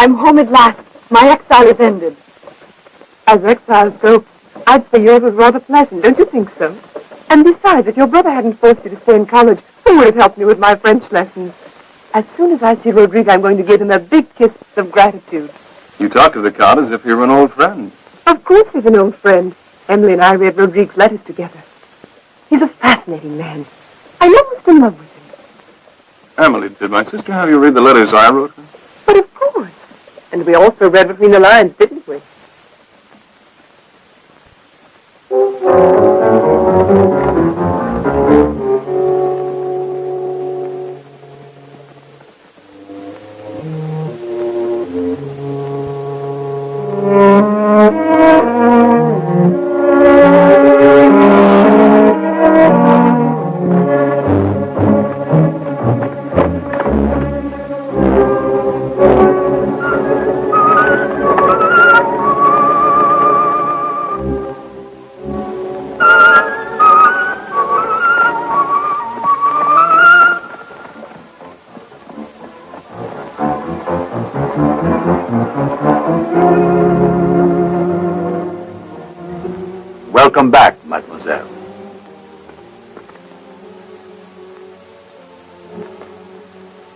I'm home at last. My exile is ended. As exiles go, I'd say yours was rather pleasant, don't you think so? And besides, if your brother hadn't forced you to stay in college, who would have helped me with my French lessons? As soon as I see Rodrigo, I'm going to give him a big kiss of gratitude. You talk to the Count as if you were an old friend. Of course he's an old friend. Emily and I read Rodrigue's letters together. He's a fascinating man. I'm almost in love with him. Emily, did my sister have you read the letters I wrote her? But of course. And we also read between the lines, didn't we? Welcome back, mademoiselle.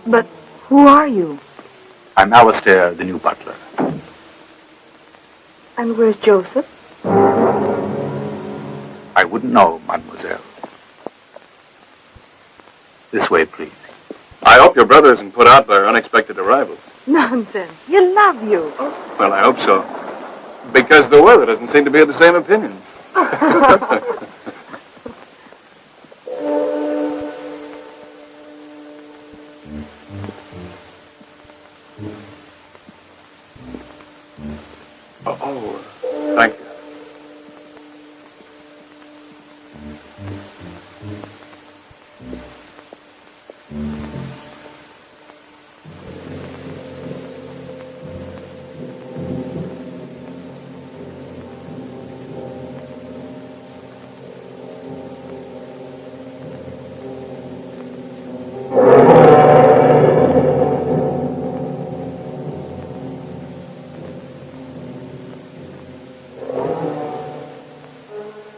But who are you? I'm Alistair, the new butler. And where's Joseph? I wouldn't know, mademoiselle. This way, please. I hope your brother isn't put out by our unexpected arrival. Nonsense. He'll love you. Well, I hope so. Because the weather doesn't seem to be of the same opinion. Oh, thank you.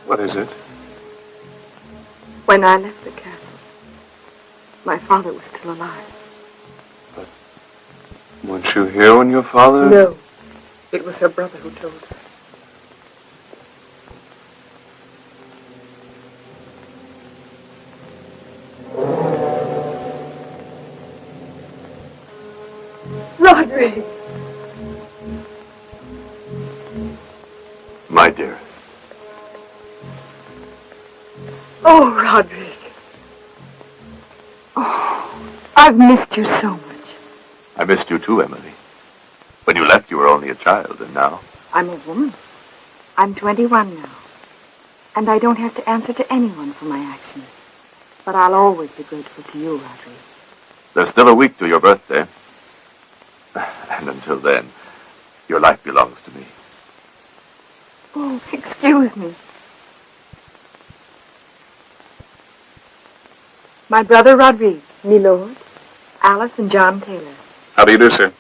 What is it? When I left the castle, my father was still alive. Weren't you here when your father... No. It was her brother who told her. Roderick! My dear. Oh, Roderick. Oh, I've missed you so much. I missed you too, Emily. When you left, you were only a child, and now? I'm a woman. I'm 21 now. And I don't have to answer to anyone for my actions. But I'll always be grateful to you, Roderick. There's still a week to your birthday. And until then, your life belongs to me. Oh, excuse me. My brother Rodrigue, me lord, Alice and John Taylor. How do you do, sir?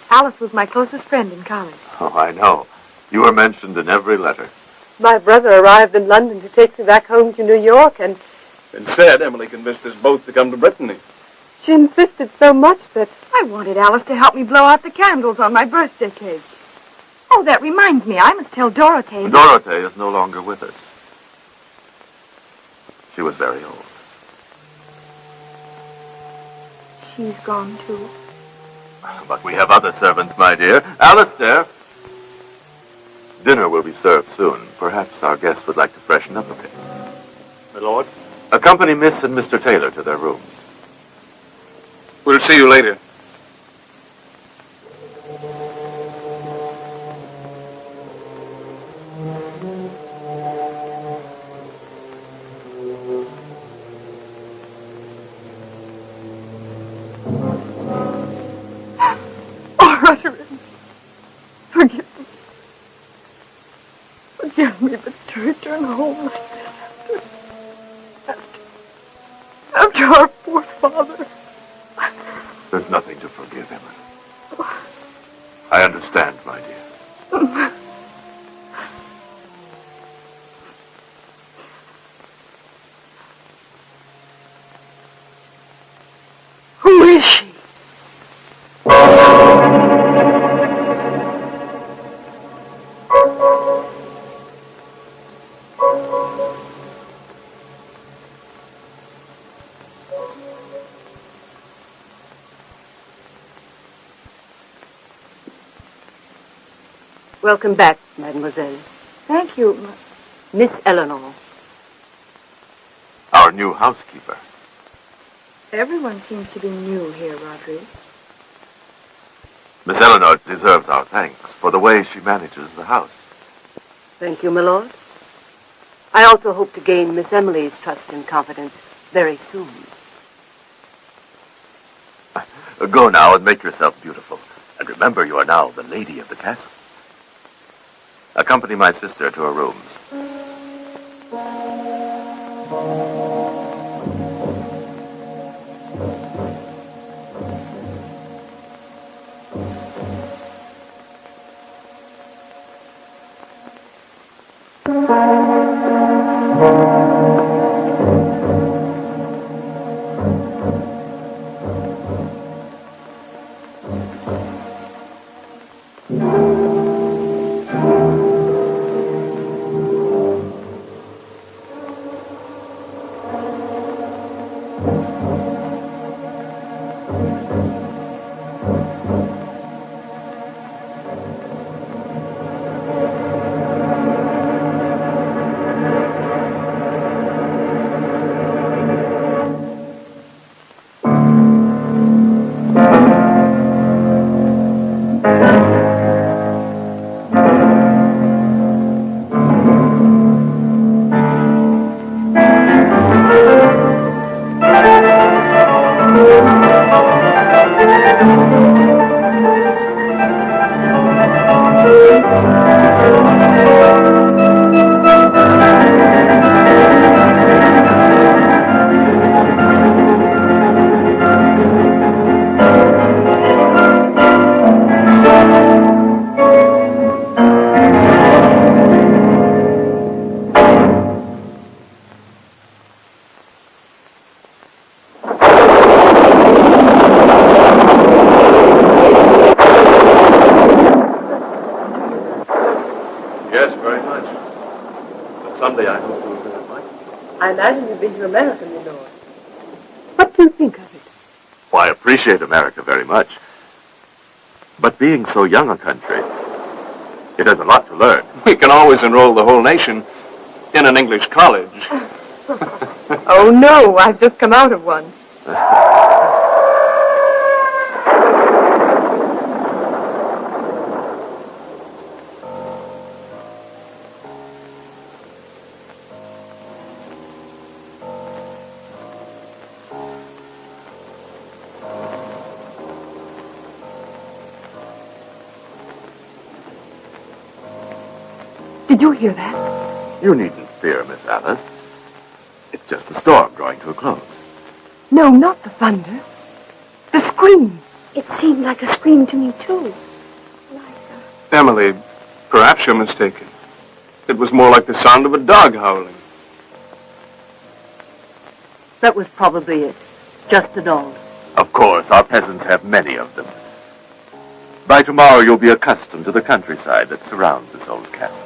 Alice was my closest friend in college. Oh, I know. You were mentioned in every letter. My brother arrived in London to take me back home to New York, and Instead, Emily convinced us both to come to Brittany. she insisted so much that I wanted Alice to help me blow out the candles on my birthday cake. Oh, that reminds me, I must tell Dorothea. Dorothea is no longer with us. She was very old. She's gone, too. But we have other servants, my dear. Alistair! Dinner will be served soon. Perhaps our guests would like to freshen up a bit. My lord? Accompany Miss and Mr. Taylor to their rooms. We'll see you later. Oh, Roderick, forgive me. Forgive me, but to return home like this after our poor father. There's nothing to forgive, Emily. I understand, my dear. Who is she? Welcome back, mademoiselle. Thank you. Miss Eleanor. Our new housekeeper. Everyone seems to be new here, Roderick. Miss Eleanor deserves our thanks for the way she manages the house. Thank you, my lord. I also hope to gain Miss Emily's trust and confidence very soon. Go now and make yourself beautiful. And remember, you are now the lady of the castle. Accompany my sister to her rooms. I hope you'll visit my country. I imagine you've been to America, my lord. What do you think of it? Well, I appreciate America very much. But being so young a country, it has a lot to learn. We can always enroll the whole nation in an English college. Oh, no, I've just come out of one. Did you hear that? You needn't fear, Miss Alice. It's just the storm drawing to a close. No, not the thunder. The scream. It seemed like a scream to me, too. Emily, perhaps you're mistaken. It was more like the sound of a dog howling. That was probably it. Just a dog. Of course, our peasants have many of them. By tomorrow, you'll be accustomed to the countryside that surrounds this old castle.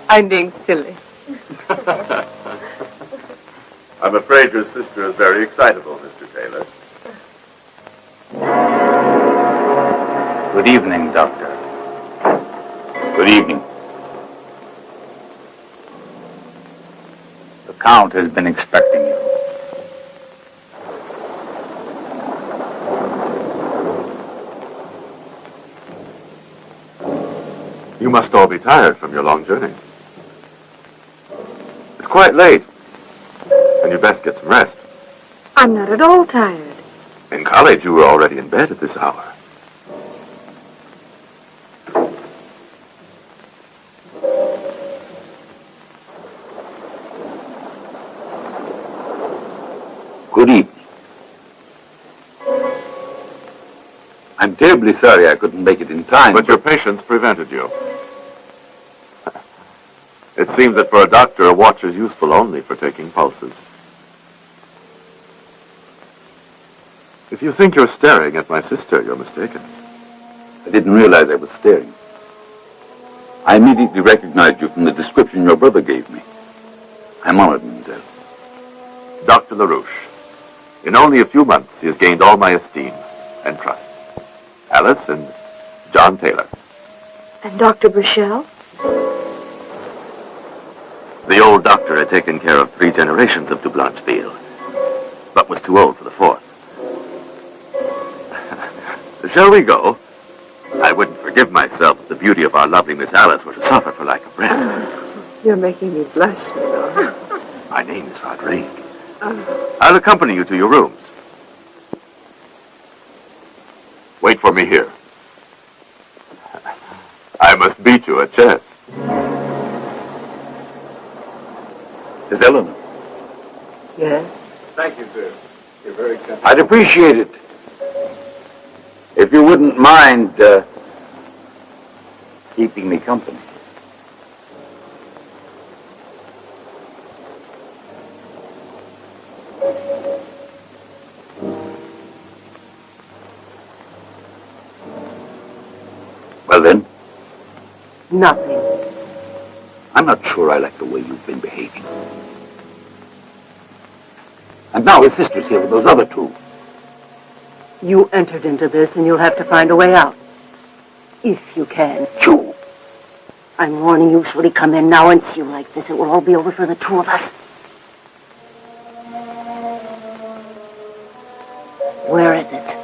I'm being silly. I'm afraid your sister is very excitable, Mr. Taylor. Good evening, Doctor. Good evening. The Count has been expecting you. You must all be tired from your long journey. It's quite late, and you best get some rest. I'm not at all tired. In college, you were already in bed at this hour. Good evening. I'm terribly sorry I couldn't make it in time. But your patience prevented you. It seems that for a doctor, a watch is useful only for taking pulses. If you think you're staring at my sister, you're mistaken. I didn't realize I was staring. I immediately recognized you from the description your brother gave me. I'm honored, mademoiselle. Dr. LaRouche. In only a few months, he has gained all my esteem and trust. Alice and John Taylor. And Dr. Burchell? The old doctor had taken care of 3 generations of de Blancheville, but was too old for the 4th. Shall we go? I wouldn't forgive myself if the beauty of our lovely Miss Alice were to suffer for lack of rest. You're making me blush. My name is Rodrigue. I'll accompany you to your rooms. Wait for me here. I must beat you at chess. Miss Eleanor. Yes? Thank you, sir. You're very kind. I'd appreciate it. If you wouldn't mind keeping me company. Well then, Nothing. I'm not sure I like the way you've been behaving. And now his sister's here with those other 2. You entered into this, and you'll have to find a way out. If you can. Joe. I'm warning you, should he come in now and see you like this, it will all be over for the 2 of us. Where is it?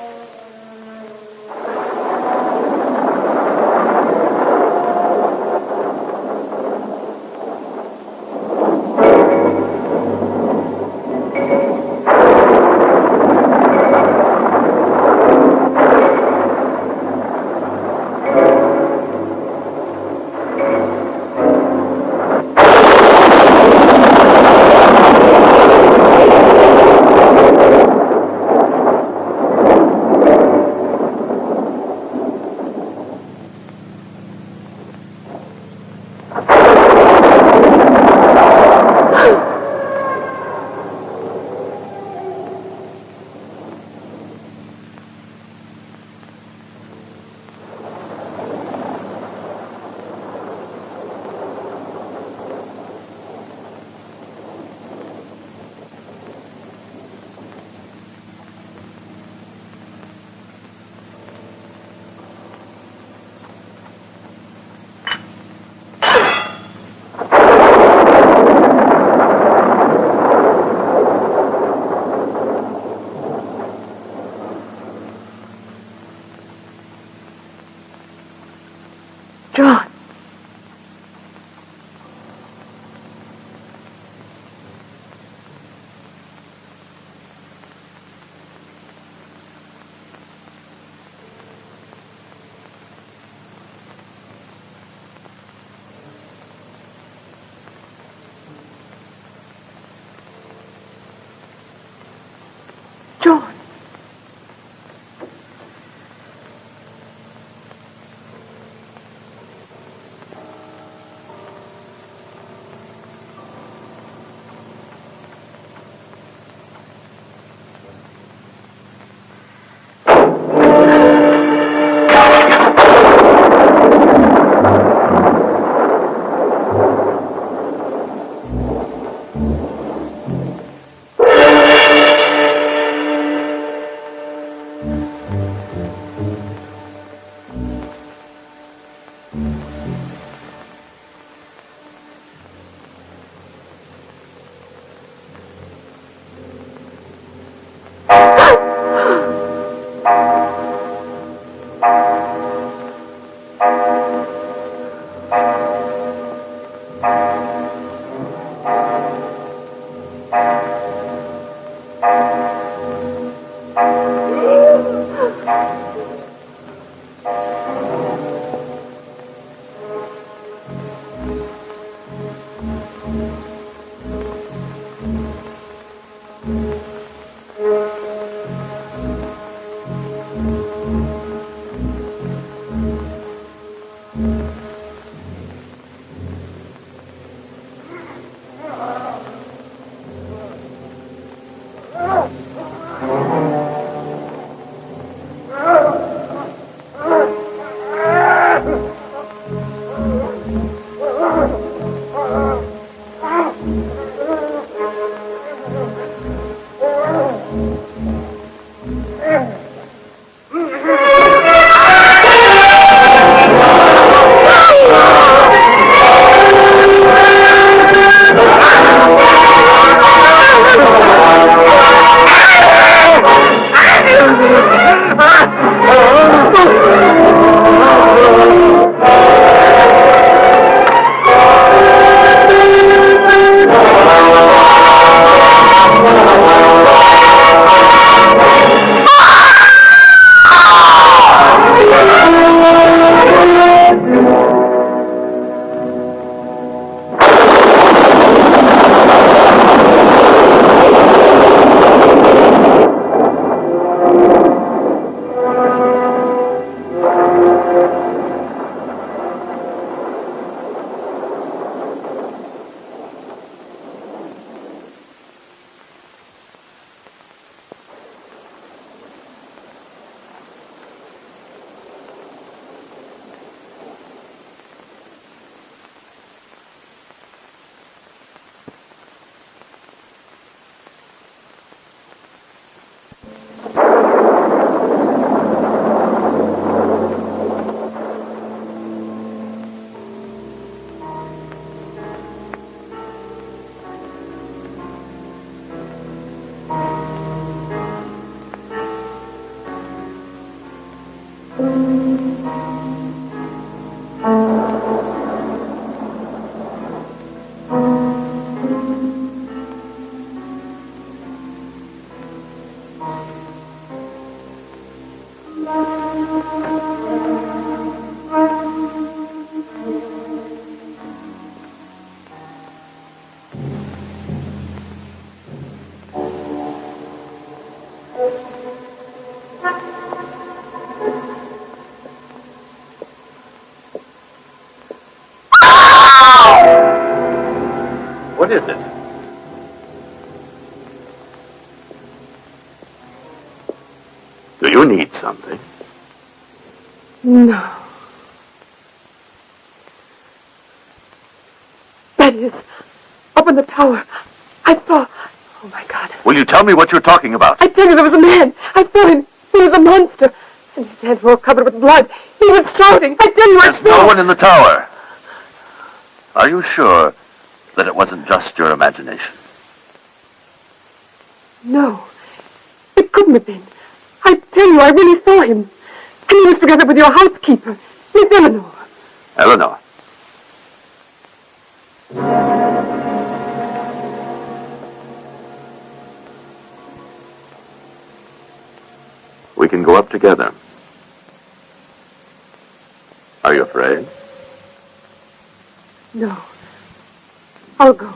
What is it? Do you need something? No. That is, up in the tower, I saw... Oh, my God. Will you tell me what you're talking about? I tell you, there was a man. I saw him. He was a monster. And his hands were all covered with blood. He was shouting. I tell you, I There's saw... no one in the tower. Are you sure that it wasn't just your imagination? No. It couldn't have been. I tell you, I really saw him. And he was together with your housekeeper, Miss Eleanor. Eleanor? We can go up together. Are you afraid? No. I'll go.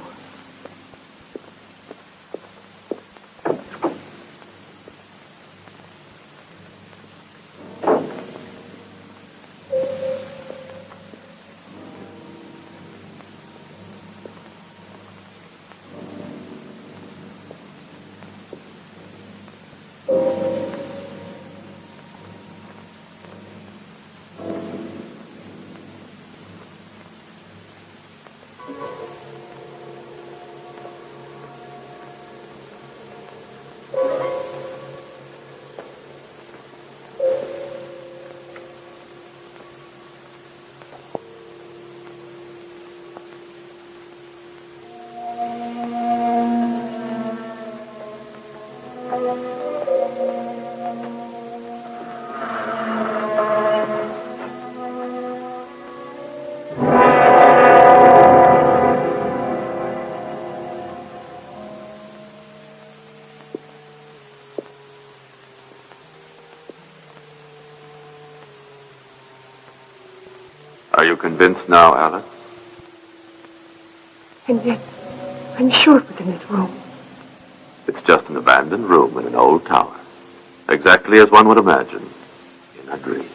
Are you convinced now, Alice? And yet, I'm sure it was in this room. It's just an abandoned room in an old tower. Exactly as one would imagine in a dream.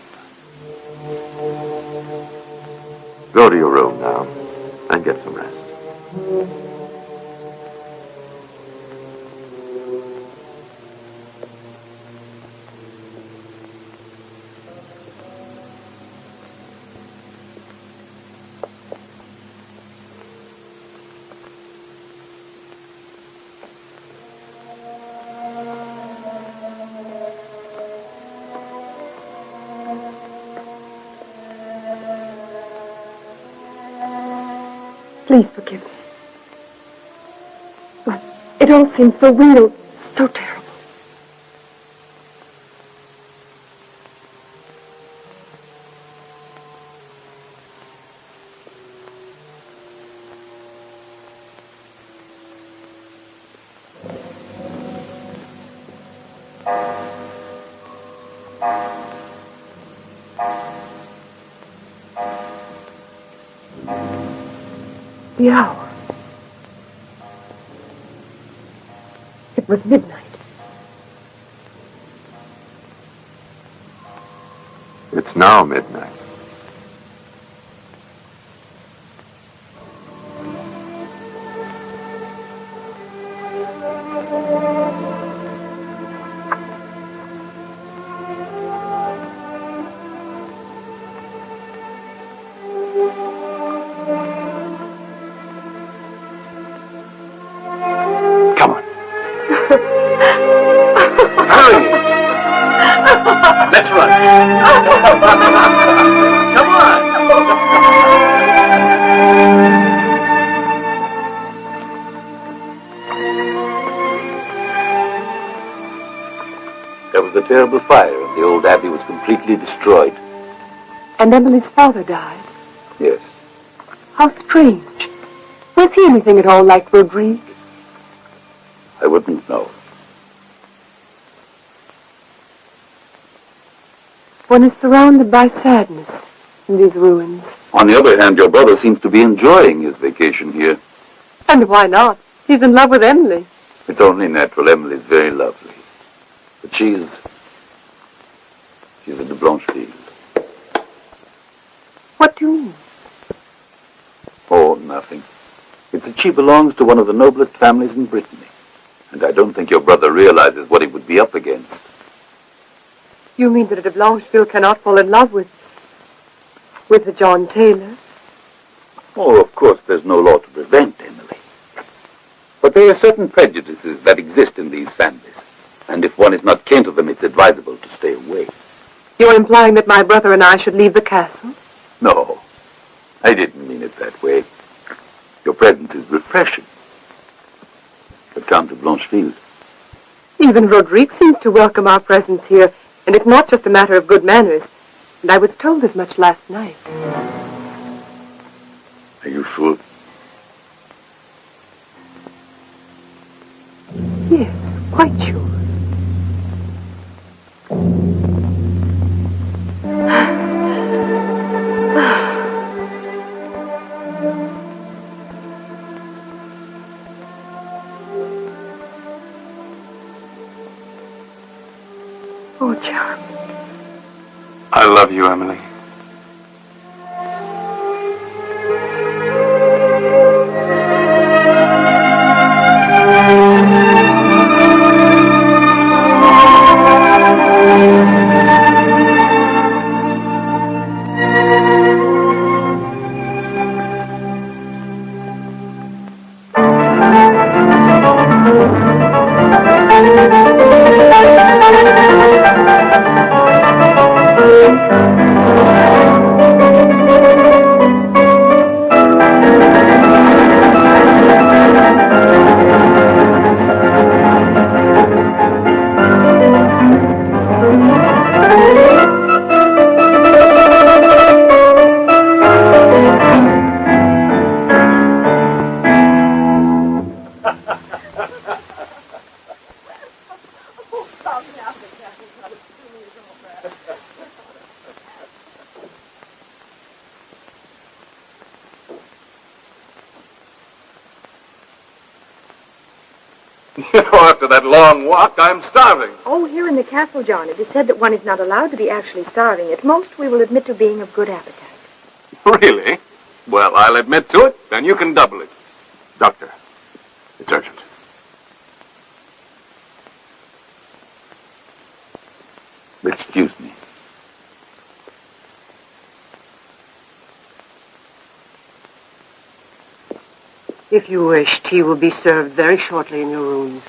Go to your room now and get some rest. Please forgive me. But it all seems so real, so terrible. The hour. It was midnight. It's now midnight. Let's run. Come on. There was a terrible fire, and the old abbey was completely destroyed. And Emily's father died. Yes. How strange. Was he anything at all like Rodrigue? I wouldn't know. One is surrounded by sadness in these ruins. On the other hand, your brother seems to be enjoying his vacation here. And why not? He's in love with Emily. It's only natural. Emily's very lovely. But she's at the Blancheville. What do you mean? Oh, nothing. It's that she belongs to one of the noblest families in Brittany. And I don't think your brother realizes what he would be up against. You mean that a de Blancheville cannot fall in love with a John Taylor? Oh, of course, there's no law to prevent Emily. But there are certain prejudices that exist in these families. And if one is not kin to them, it's advisable to stay away. You're implying that my brother and I should leave the castle? No, I didn't mean it that way. Your presence is refreshing. But come to Blancheville. Even Rodrigue seems to welcome our presence here, and it's not just a matter of good manners. And I was told as much last night. Are you sure? Yes, quite sure. Oh, Charlie. I love you, Emily. After that long walk, I'm starving. Oh, here in the castle, John, it is said that one is not allowed to be actually starving. At most, we will admit to being of good appetite. Really? Well, I'll admit to it, then you can double it. Doctor, it's urgent. Excuse me. If you wish, tea will be served very shortly in your rooms.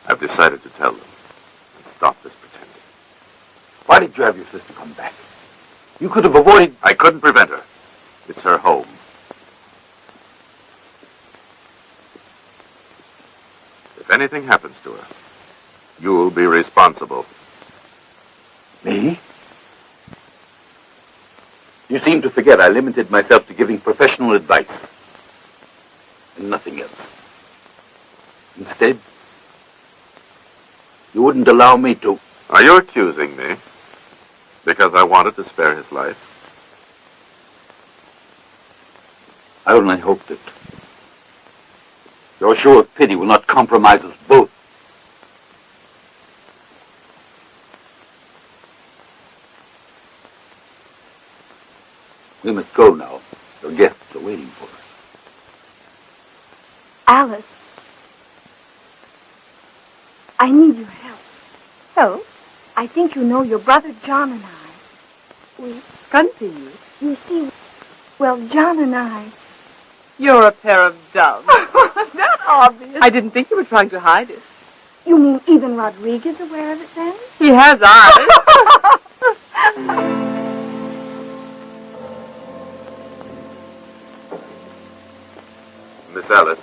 I've decided to tell them and stop this pretending. Why did you have your sister come back? You could have avoided... I couldn't prevent her. It's her home. If anything happens to her, you'll be responsible. Me? You seem to forget I limited myself to giving professional advice. And nothing else. Instead, you wouldn't allow me to... Are you accusing me? Because I wanted to spare his life? I only hope that your show of pity will not compromise us both. We must go now. Your guests are waiting for us. Alice, I need your help. Help? I think you know your brother John and I. We... Continue. You see, well, John and I... You're a pair of doves. That's obvious. I didn't think you were trying to hide it. You mean even Rodriguez is aware of it then? He has eyes. Miss Alice,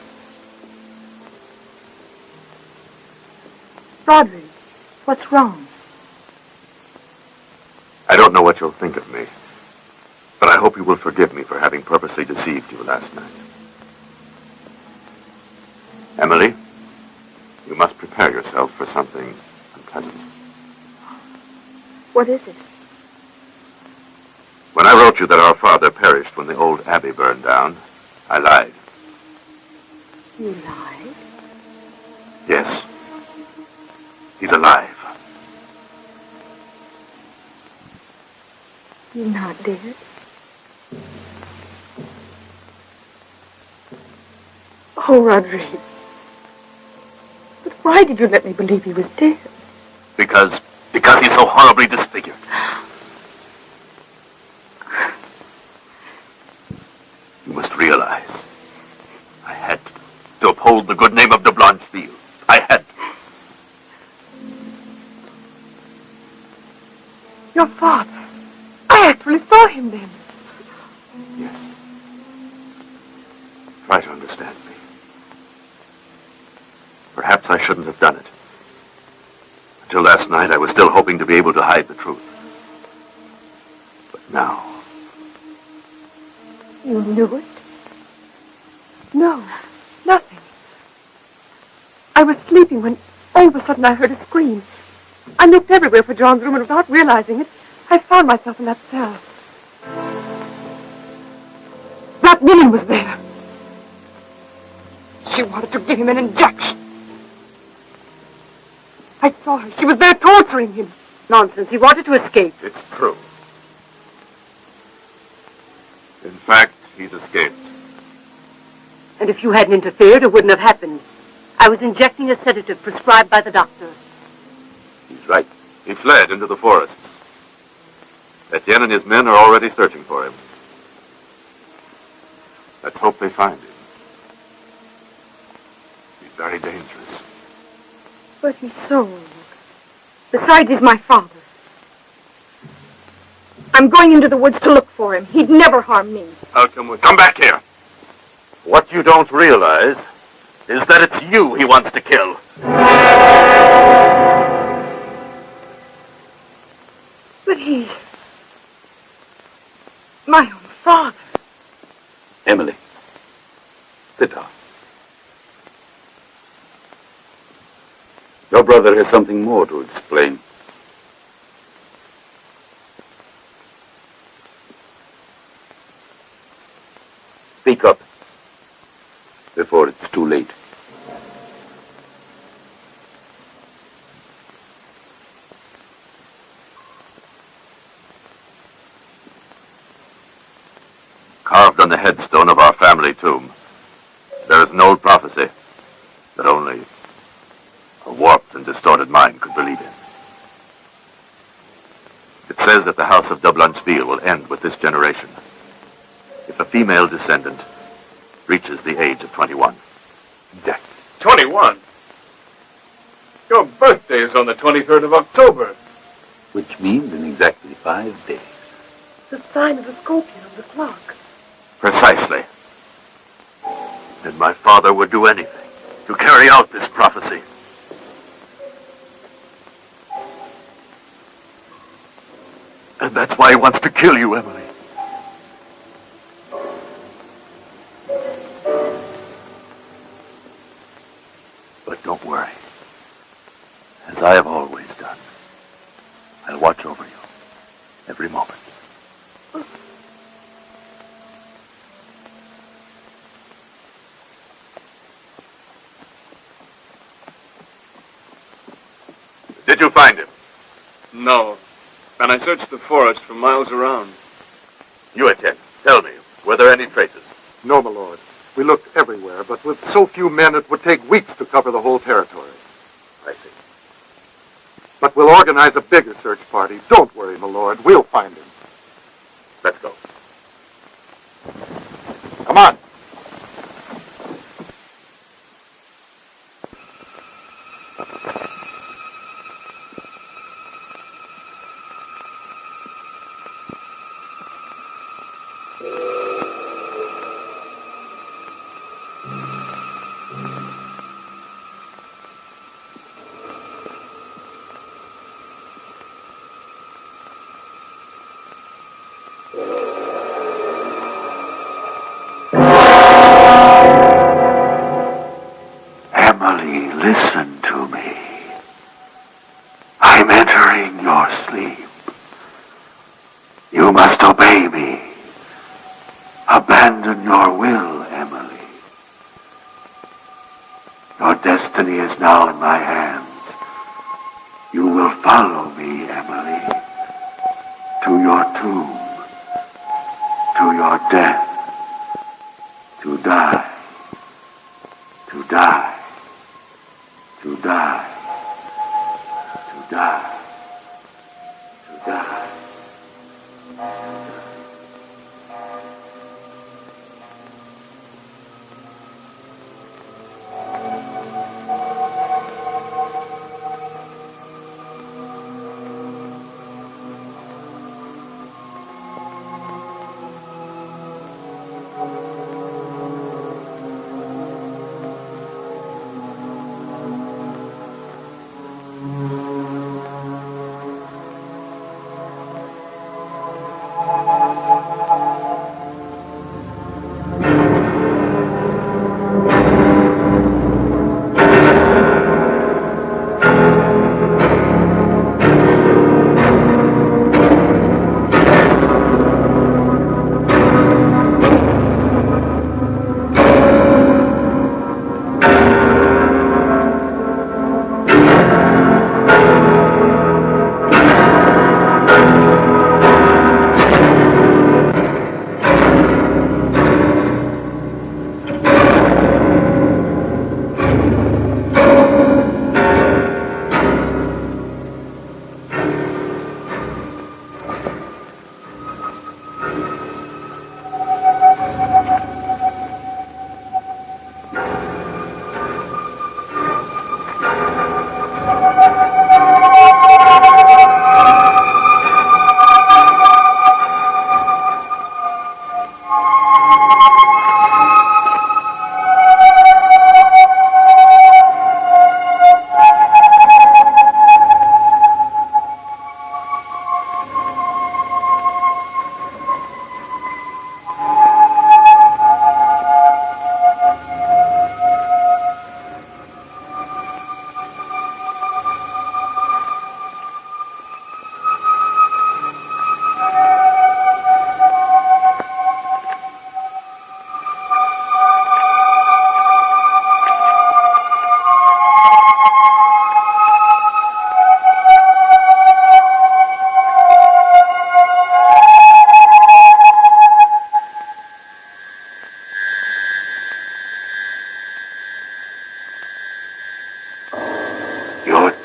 Rodriguez, what's wrong? I don't know what you'll think of me, but I hope you will forgive me for having purposely deceived you last night. Emily, you must prepare yourself for something unpleasant. What is it? When I wrote you that our father perished when the old abbey burned down, I lied. You lied? Yes. He's alive. You're not dead? Oh, Rodriguez. But why did you let me believe he was dead? Because he's so horribly disfigured. You must realize, I had to uphold the good name of de Blancheville. I had to. Your father. I actually saw him then. Yes. Try to understand me. Perhaps I shouldn't have done it. Until last night, I was still hoping to be able to hide the truth. But now... You knew it? No, nothing. I was sleeping when all of a sudden I heard a scream. I looked everywhere for John's room, and without realizing it, I found myself in that cell. That woman was there. She wanted to give him an injection. I saw her. She was there torturing him. Nonsense. He wanted to escape. It's true. In fact, he's escaped. And if you hadn't interfered, it wouldn't have happened. I was injecting a sedative prescribed by the doctor. He's right. He fled into the forests. Etienne and his men are already searching for him. Let's hope they find him. He's very dangerous. But he's so old. Besides, he's my father. I'm going into the woods to look for him. He'd never harm me. I'll come with you. Come back here. What you don't realize is that it's you he wants to kill. But he's my own father. Emily, Sit down. Your brother has something more to explain. Speak up before it's too late. Carved on the headstone of our family tomb, there is an old prophecy that only a warped and distorted mind could believe in. It says that the House of Blancheville will end with this generation if a female descendant reaches the age of 21. Death. 21? Your birthday is on the 23rd of October. Which means in exactly 5 days. The sign of the scorpion on the clock. Precisely. And my father would do anything to carry out this prophecy. And that's why he wants to kill you, Emily. But don't worry. As I have always done, I'll watch over you every moment. Did you find him? No. And I searched the forest for miles around. You attend. Tell me, were there any traces? No, my lord. We looked everywhere, but with so few men, it would take weeks to cover the whole territory. I see. But we'll organize a bigger search party. Don't worry, my lord. We'll find him. Let's go. Come on. Emily, listen to me. I'm entering your sleep. You must obey me. Abandon your will, Emily. Your destiny is now in my hands. You will follow me, Emily, to your tomb, to your death, to die, to die. To die, to die, to die.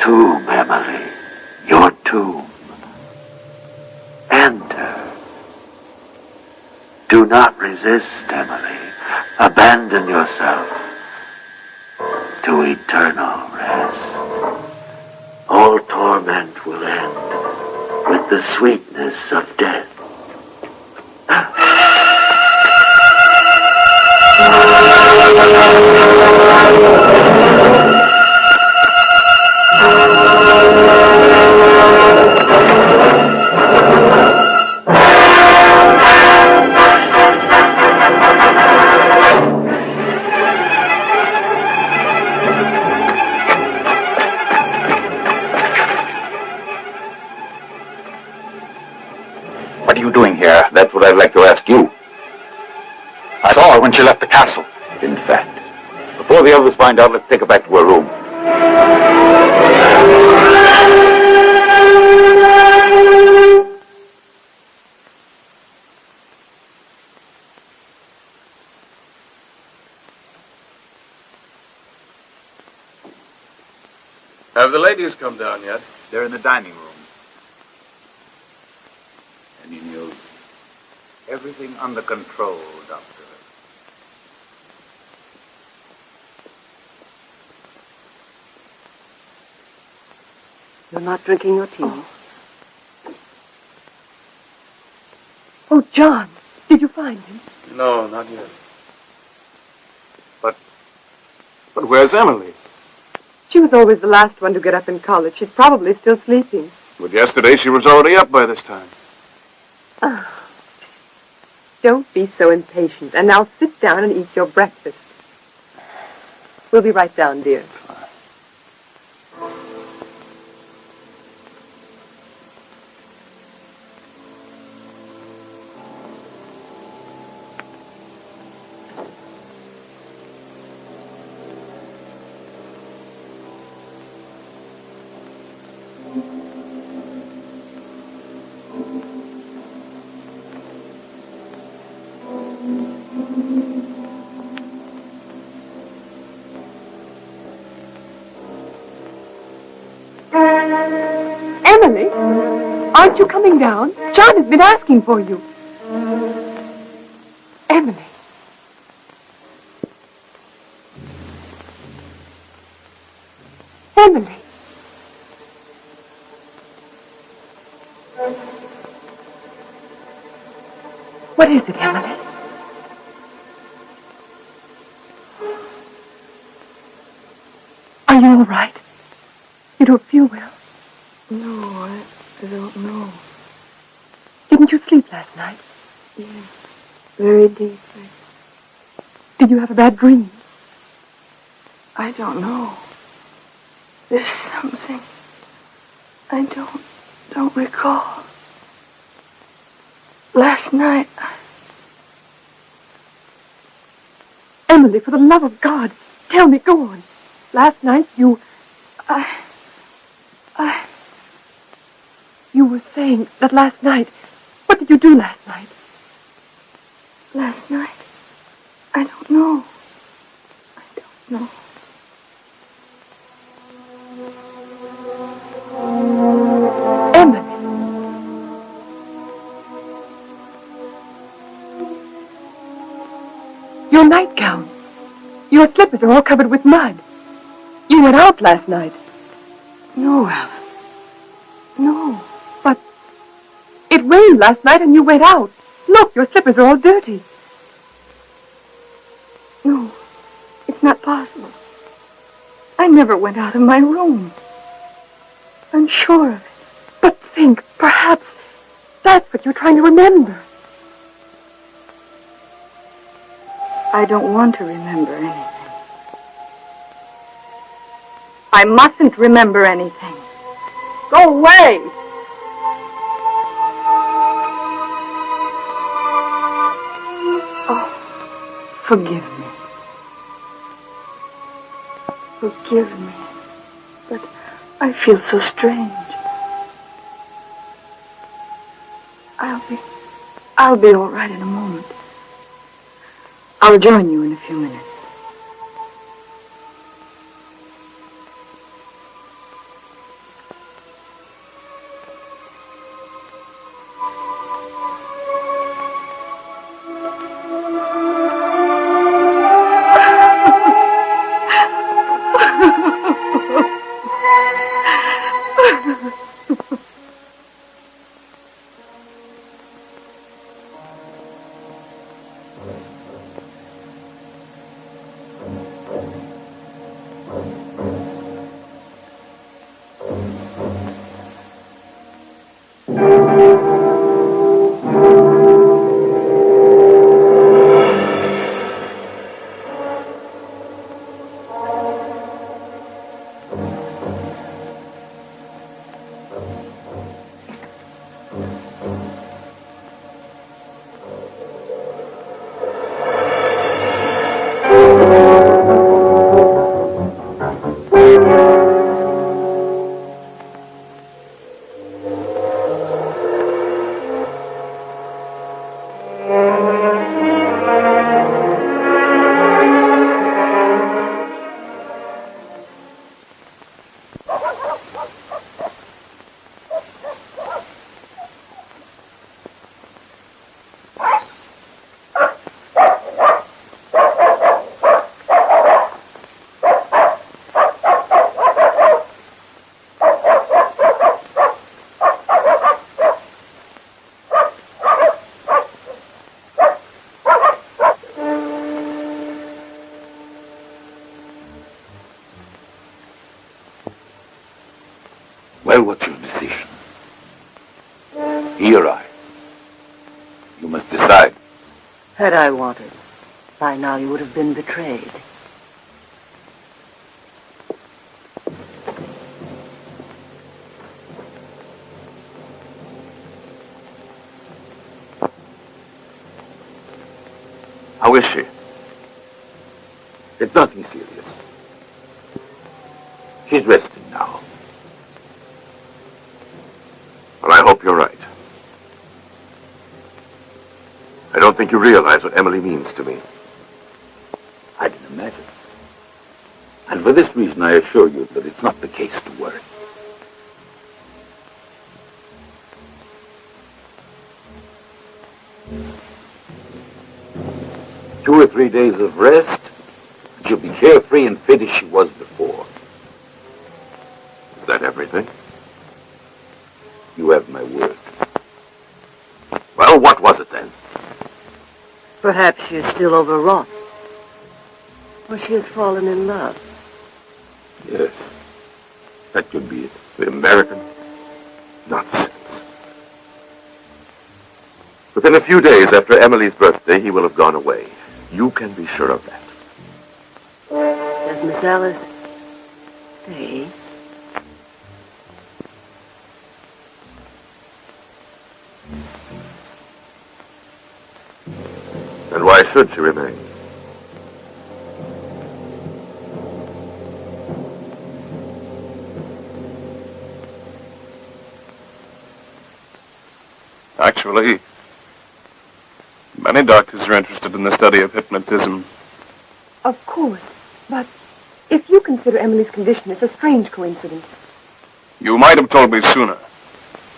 tomb, Emily. Your tomb. Enter. Do not resist, Emily. Abandon yourself to eternal rest. All torment will end with the sweetness of death. What are you doing here? That's what I'd like to ask you. I saw her when she left the castle. In fact, before the others find out, let's take her back to her room. Have the ladies come down yet? They're in the dining room. Any news? Everything under control, Doctor. You're not drinking your tea? Oh, John, did you find him? No, not yet. But where's Emily? She was always the last one to get up in college. She's probably still sleeping. But yesterday she was already up by this time. Don't be so impatient. And now sit down and eat your breakfast. We'll be right down, dear. Emily, aren't you coming down? John has been asking for you. Emily. Emily. What is it, Emily? Are you all right? You don't feel well? No, I don't know. Didn't you sleep last night? Yes, very deeply. Did you have a bad dream? I don't know. There's something I don't recall. Last night, Emily, for the love of God, tell me, go on. Last night you were saying that last night. What did you do last night? Last night? I don't know. I don't know. Emily. Your nightgown. Your slippers are all covered with mud. You went out last night. No, Alan. No. But it rained last night and you went out. Look, your slippers are all dirty. No, it's not possible. I never went out of my room. I'm sure of it. But think, perhaps that's what you're trying to remember. I don't want to remember anything. I mustn't remember anything. Go away! Oh, forgive me. Forgive me. But I feel so strange. I'll be all right in a moment. I'll join you in a few minutes. Well, what's your decision? He or I? You must decide. Had I wanted, by now you would have been betrayed. How is she? It's nothing serious. She's resting now. Well, I hope you're right. I don't think you realize what Emily means to me. I can imagine. And for this reason, I assure you that it's not the case to worry. Two or 3 days of rest, and she'll be carefree and fit as she was before. Is that everything? You have my word. Well, what was it then? Perhaps she is still overwrought. Or she has fallen in love. Yes, that could be it. The American? Nonsense. Within a few days after Emily's birthday, he will have gone away. You can be sure of that. Does Miss Alice stay? And why should she remain? Actually, many doctors are interested in the study of hypnotism. Of course, but if you consider Emily's condition, it's a strange coincidence. You might have told me sooner.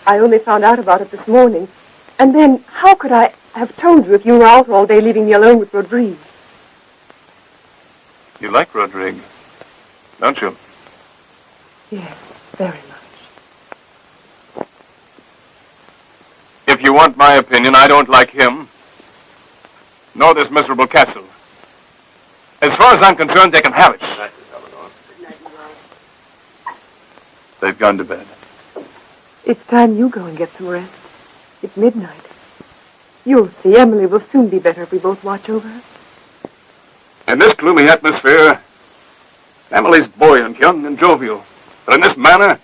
I only found out about it this morning. And then, how could I have told you if you were out all day leaving me alone with Rodrigue? You like Rodrigue, don't you? Yes, very much. If you want my opinion, I don't like him. Nor this miserable castle. As far as I'm concerned, they can have it. They've gone to bed. It's time you go and get some rest. It's midnight. You'll see, Emily will soon be better if we both watch over her. In this gloomy atmosphere, Emily's buoyant, young, and jovial. But in this manner,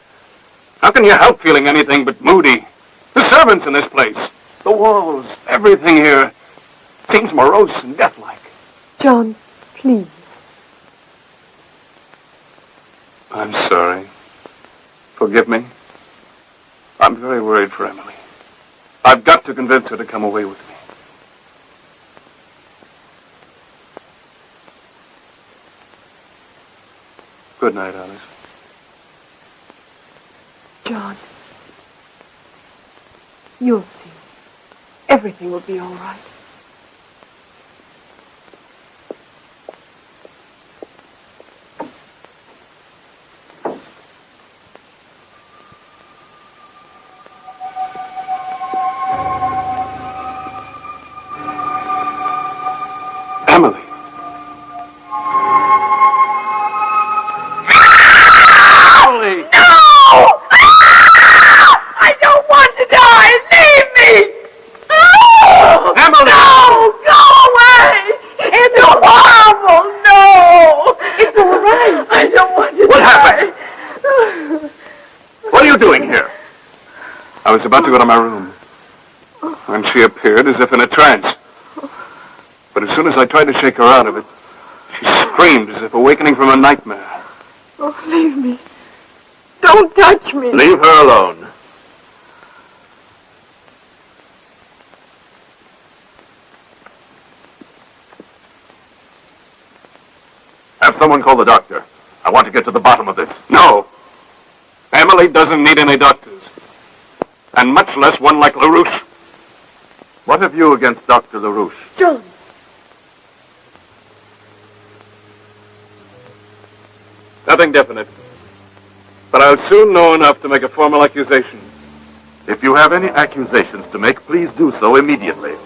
how can you help feeling anything but moody? The servants in this place, the walls, everything here seems morose and deathlike. John, please. I'm sorry. Forgive me. I'm very worried for Emily. I've got to convince her to come away with me. Good night, Alice. John, you'll see. Everything will be all right. Emily. Emily! No! I don't want to die! Leave me! No! Emily! No! Go away! It's horrible! No! It's all right. I don't want to What die. happened? What are you doing here? I was about to go to my room when she appeared as if in a trance. But as soon as I tried to shake her out of it, she screamed as if awakening from a nightmare. Oh, leave me. Don't touch me. Leave her alone. Have someone call the doctor. I want to get to the bottom of this. No. Emily doesn't need any doctors. And much less one like LaRouche. What have you against Dr. LaRouche? John. Nothing definite. But I'll soon know enough to make a formal accusation. If you have any accusations to make, please do so immediately.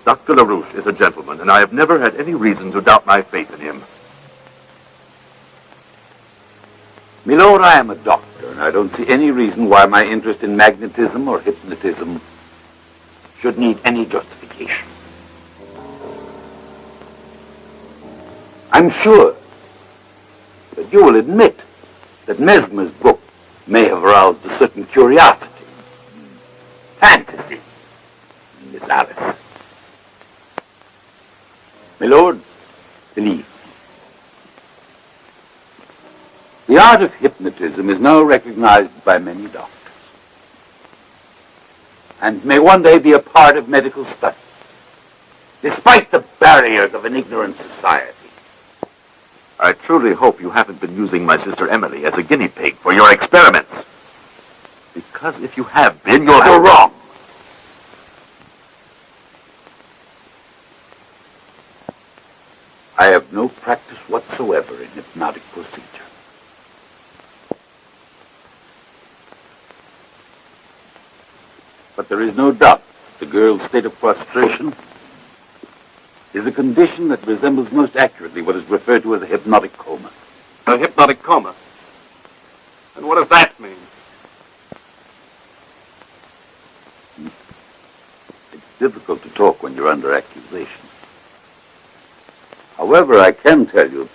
Dr. LaRouche is a gentleman, and I have never had any reason to doubt my faith in him. Milord, I am a doctor, And I don't see any reason why my interest in magnetism or hypnotism should need any justification. I'm sure that you will admit that Mesmer's book may have aroused a certain curiosity, fantasy in Miss Alice. My lord, believe me. The art of hypnotism is now recognized by many doctors and may one day be a part of medical study, despite the barriers of an ignorant society. I truly hope you haven't been using my sister Emily as a guinea pig for your experiments. Because if you have been, you're wrong. I have no practice whatsoever in hypnotic procedure. But there is no doubt the girl's state of prostration is a condition that resembles most accurately what is referred to as a hypnotic coma. A hypnotic coma? And what does that mean? It's difficult to talk when you're under accusation. However, I can tell you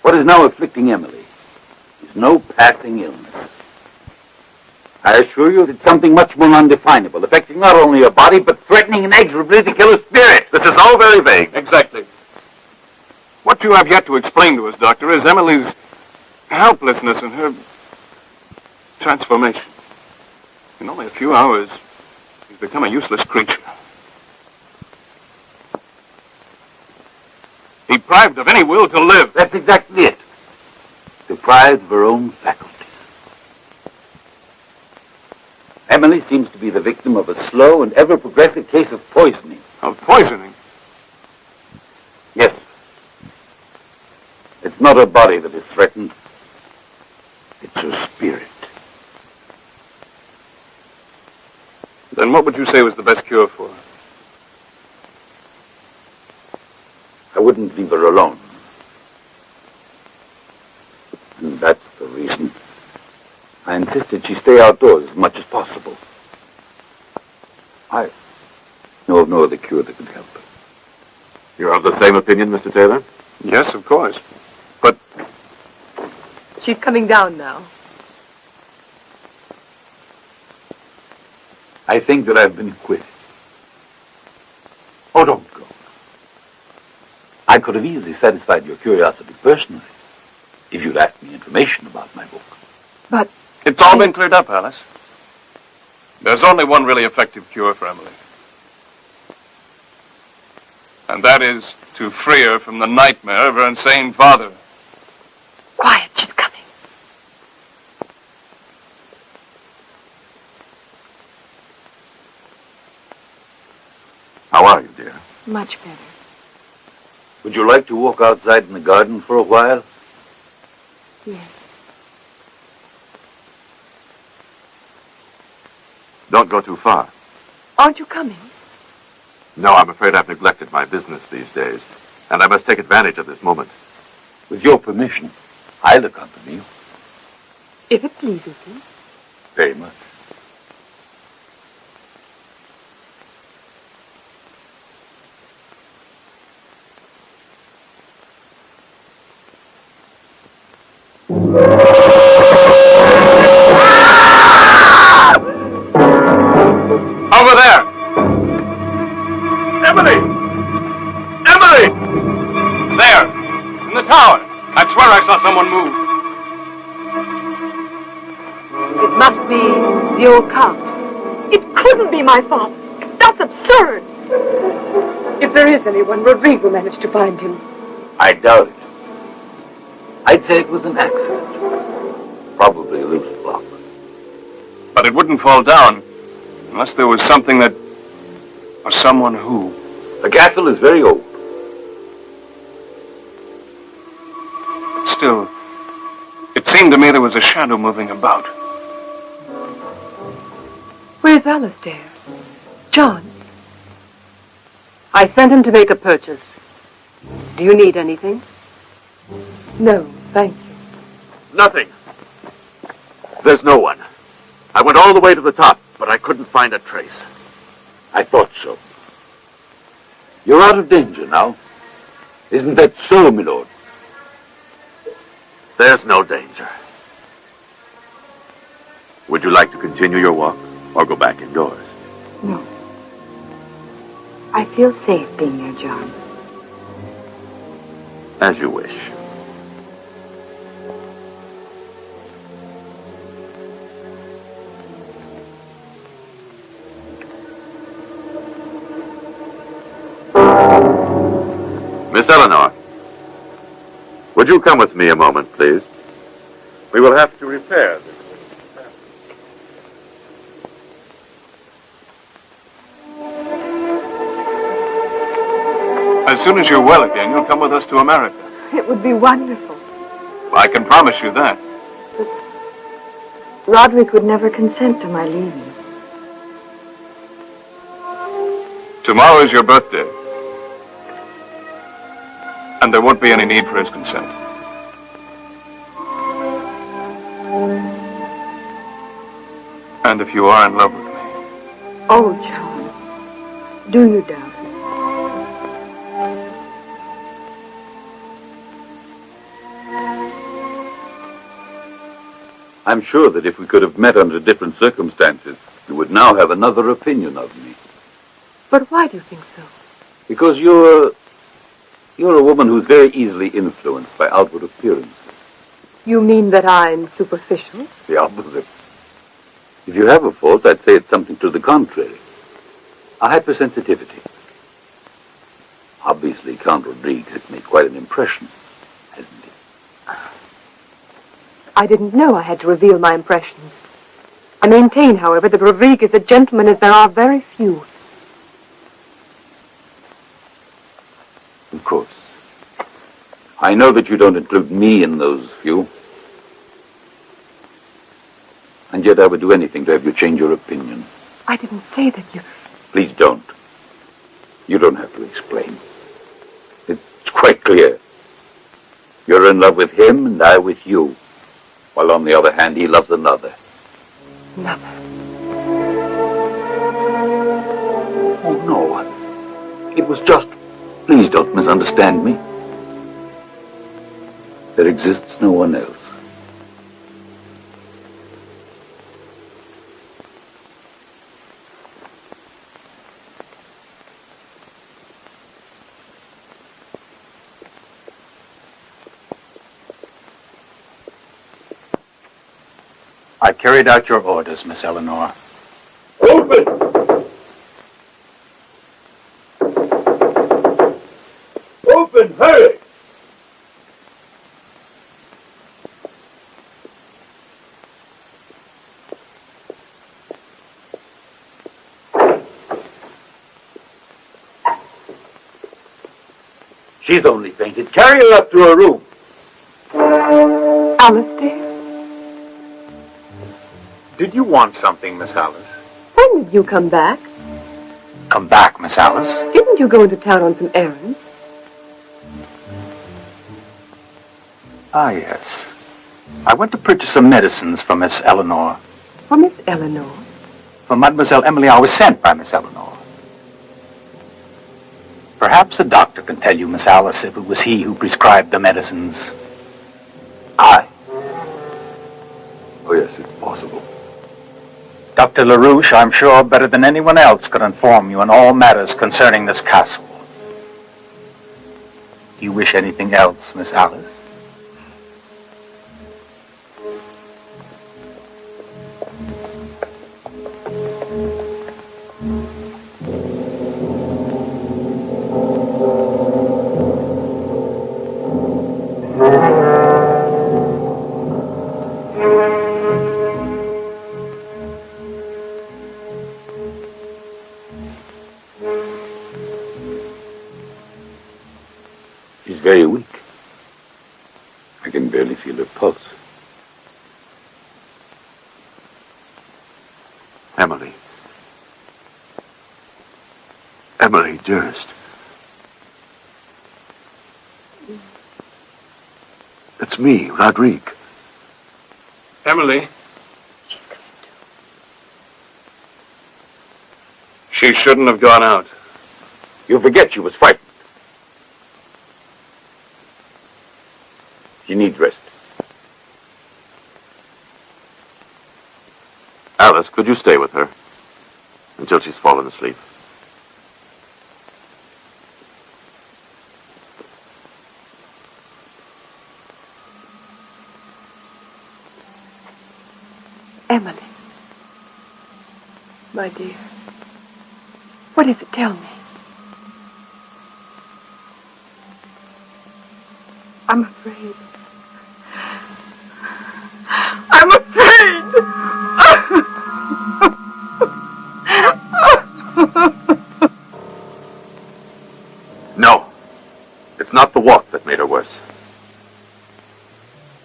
what is now afflicting Emily is no passing illness. I assure you it's something much more undefinable, affecting not only her body, but threatening inexorably to kill her spirit. This is all very vague. Exactly. What you have yet to explain to us, Doctor, is Emily's helplessness and her transformation. In only a few hours, she's become a useless creature. Deprived of any will to live. That's exactly it. Deprived of her own faculties. Emily seems to be the victim of a slow and ever-progressive case of poisoning. Of poisoning? Yes. It's not her body that is threatened. It's her spirit. Then what would you say was the best cure for her? I wouldn't leave her alone. And that's the reason I insisted she stay outdoors as much as possible. I know of no other cure that could help her. You're of the same opinion, Mr. Taylor? Yes, of course. But She's coming down now. I think that I've been acquitted. Oh, don't go. I could have easily satisfied your curiosity personally if you'd asked me information about my book. But it's all been cleared up, Alice. There's only one really effective cure for Emily. And that is to free her from the nightmare of her insane father. quiet, she's coming. How are you, dear? Much better. Would you like to walk outside in the garden for a while? Yes. Don't go too far. Aren't you coming? No, I'm afraid I've neglected my business these days, and I must take advantage of this moment. With your permission, I'll accompany you. If it pleases you. Very much. Over there! Emily! Emily! There! In the tower! I swear I saw someone move. It must be the old count. It couldn't be my father. That's absurd. If there is anyone, Rodrigo managed to find him. I doubt it. I'd say it was an accident. Probably a loose block. But it wouldn't fall down unless there was something that... or someone who... The castle is very old. Still, it seemed to me there was a shadow moving about. Where's Alistair? John? I sent him to make a purchase. Do you need anything? No, thank you. Nothing. There's no one. I went all the way to the top, but I couldn't find a trace. I thought so. You're out of danger now. Isn't that so, my lord? There's no danger. Would you like to continue your walk or go back indoors? No. I feel safe being near John. As you wish. Miss Eleanor, would you come with me a moment, please? We will have to repair this. As soon as you're well again, you'll come with us to America. It would be wonderful. I can promise you that. Roderick would never consent to my leaving. Tomorrow is your birthday. And there won't be any need for his consent. And if you are in love with me... Oh, John. Do you doubt it? I'm sure that if we could have met under different circumstances, you would now have another opinion of me. But why do you think so? Because you're a woman who's very easily influenced by outward appearances. You mean that I'm superficial? The opposite. If you have a fault, I'd say it's something to the contrary. A hypersensitivity. Obviously, Count Rodrigue has made quite an impression, hasn't he? I didn't know I had to reveal my impressions. I maintain, however, that Rodrigue is a gentleman as there are very few. Of course. I know that you don't include me in those few. And yet I would do anything to have you change your opinion. I didn't say that you... Please don't. You don't have to explain. It's quite clear. You're in love with him and I with you. While on the other hand, he loves another. Another? Oh, no. It was just... Please don't misunderstand me. There exists no one else. I carried out your orders, Miss Eleanor. Open! Open, hurry! She's only fainted. Carry her up to her room. Alistair? Did you want something, Miss Alice? When did you come back? Come back, Miss Alice. Didn't you go into town on some errands? Ah, yes. I went to purchase some medicines for Miss Eleanor. For Miss Eleanor? For Mademoiselle Emily, I was sent by Miss Eleanor. Perhaps a doctor can tell you, Miss Alice, if it was he who prescribed the medicines. I? Oh, yes, it's possible. Dr. LaRouche, I'm sure, better than anyone else, could inform you on all matters concerning this castle. Do you wish anything else, Miss Alice? She's very weak. I can barely feel her pulse. Emily. Emily, dearest. It's me, Rodrigue. Emily, She shouldn't have gone out. You forget she was frightened. She needs rest. Alice, could you stay with her until she's fallen asleep? Emily. My dear. What is it? Tell me. I'm afraid. I'm afraid! No. It's not the walk that made her worse.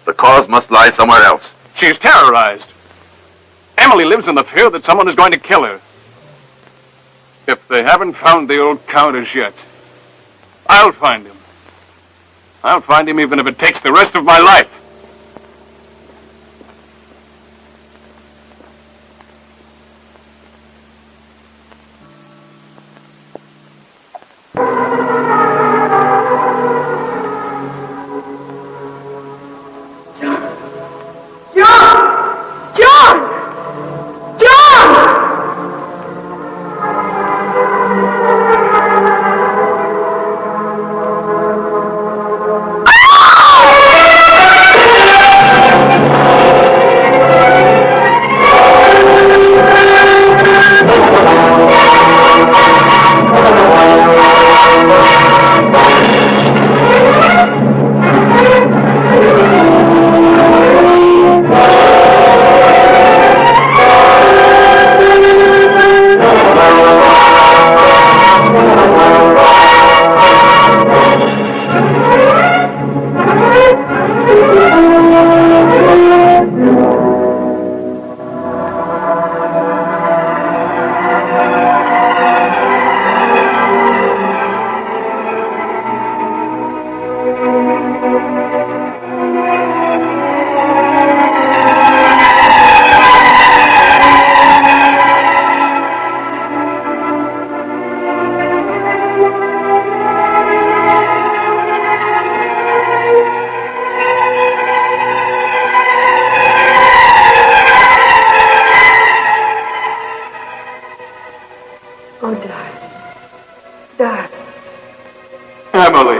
The cause must lie somewhere else. She's terrorized. Emily lives in the fear that someone is going to kill her. If they haven't found the old countess yet, I'll find him. I'll find him even if it takes the rest of my life. Emily.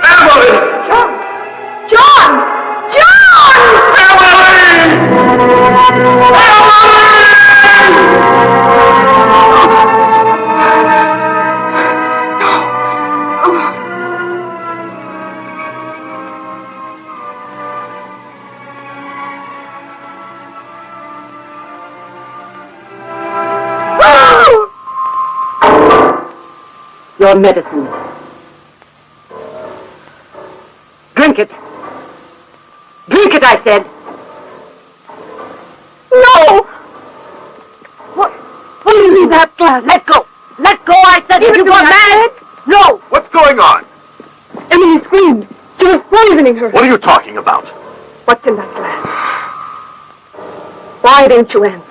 Emily! John! Your medicine. Drink it. Drink it, I said. No! What do you mean that glass? Let go. Let go, I said. Give it You to got me, mad? No. What's going on? Emily screamed. She was poisoning her. What are you talking about? What's in that glass? Why don't you answer?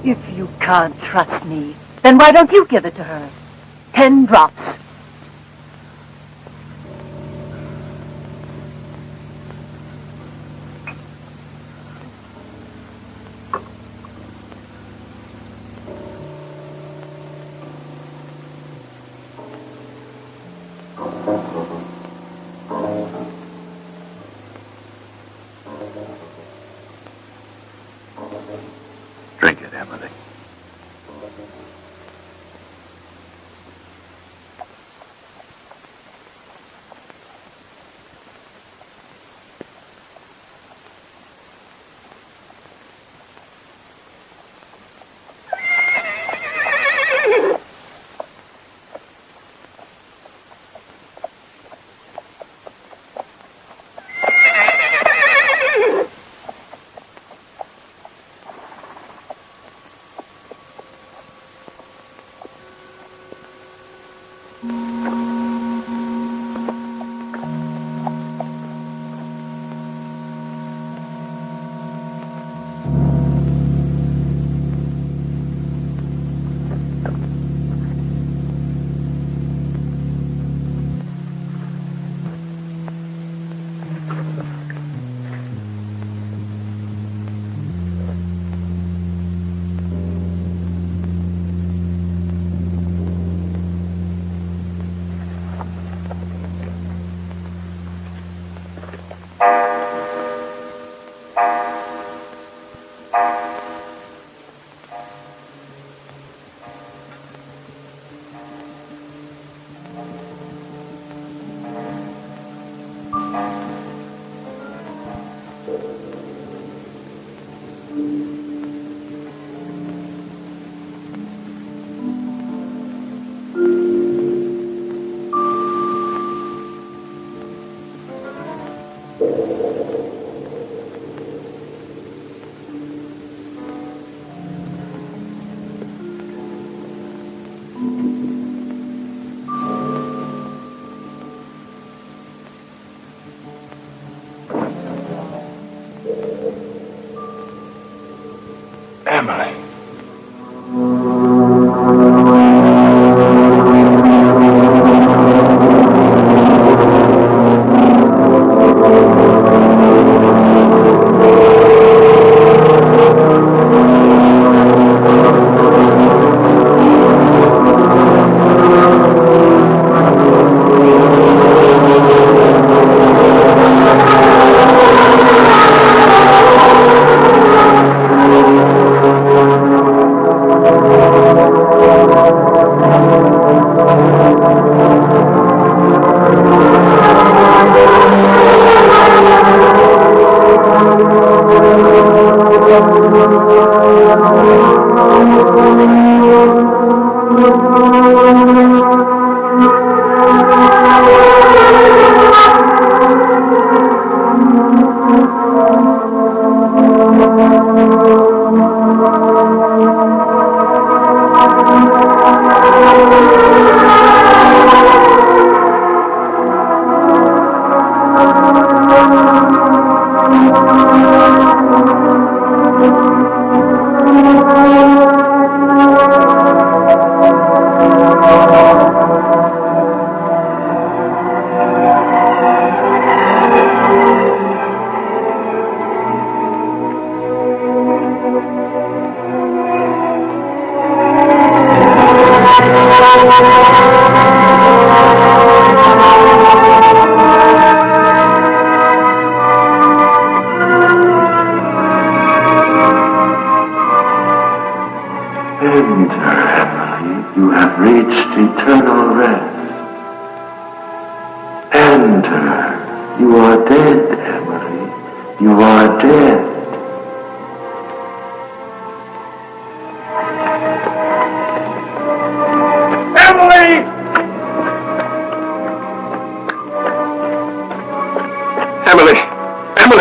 If you can't trust me, then why don't you give it to her? 10 drops. Drink it, Emily. Emily.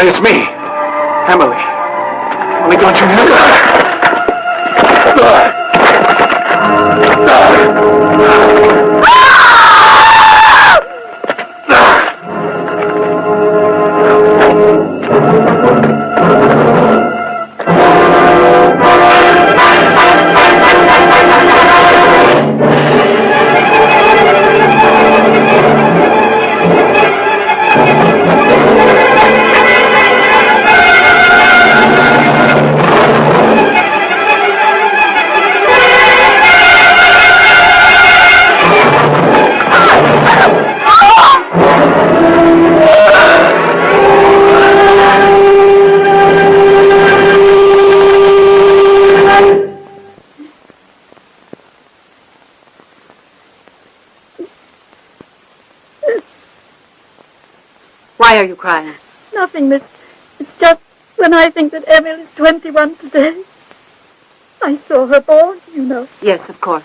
It's me. Emily. Emily, don't you hear Why are you crying? Nothing, miss. It's just when I think that Emil is 21 today. I saw her born, you know. Yes, of course.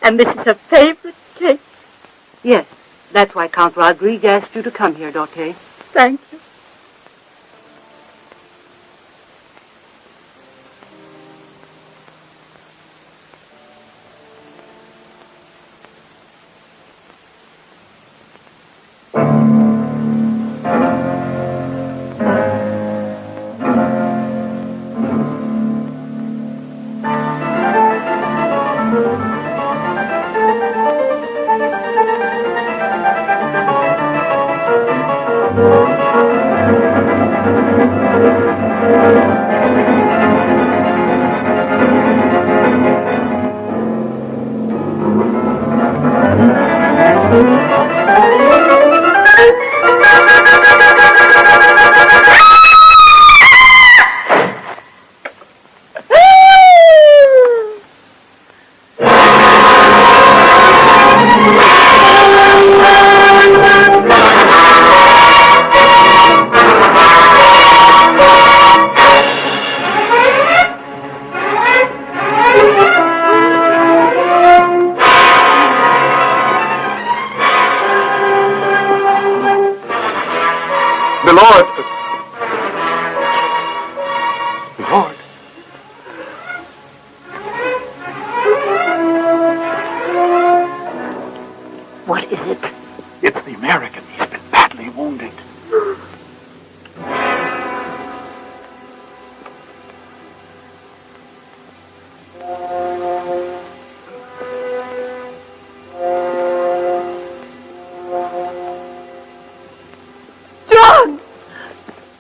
And this is her favorite cake. Yes, that's why Count Rodrigue asked you to come here, Dorte. Thank you.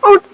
Oh,